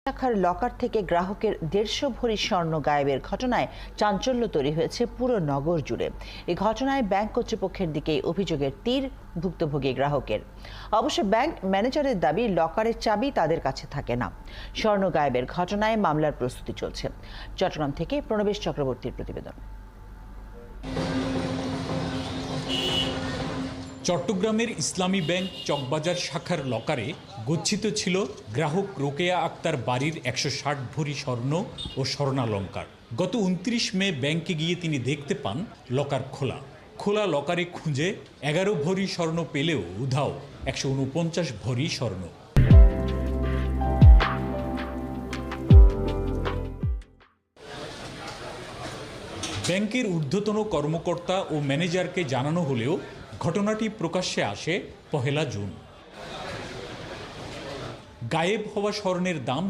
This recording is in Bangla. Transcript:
শাখার লকার থেকে গ্রাহকের ১৫০ ভরি স্বর্ণ গায়েবের ঘটনায় চাঞ্চল্য তৈরি হয়েছে পুরো নগর জুড়ে। এই ঘটনায় ব্যাংক কর্তৃপক্ষের দিকে অভিযোগের তীর ভুক্তভোগী গ্রাহকের। অবশ্য ব্যাংক ম্যানেজারের দাবি লকারের চাবি তাদের কাছে থাকে না। স্বর্ণ গায়েবের ঘটনায় মামলার প্রস্তুতি চলছে। চট্টগ্রাম থেকে প্রণবেশ চক্রবর্তীর প্রতিবেদন। চট্টগ্রামের ইসলামী ব্যাংক চকবাজার শাখার লকারে গচ্ছিত ছিল গ্রাহক রোকেয়া আক্তার বাড়ির ১৬০ ভরি স্বর্ণ ও স্বর্ণালংকার। গত ২৯ মে ব্যাংকে গিয়ে তিনি দেখতে পান লকার খোলা লকারে খুঁজে ১১ ভরি স্বর্ণ পেলেও উধাও ১৪৯ ভরি স্বর্ণ। ব্যাংকের ঊর্ধ্বতন কর্মকর্তা ও ম্যানেজারকে জানানো হলেও ঘটনাটি প্রকাশ্যে আসে ১ জুন। গায়েব হওয়া স্বর্ণের দাম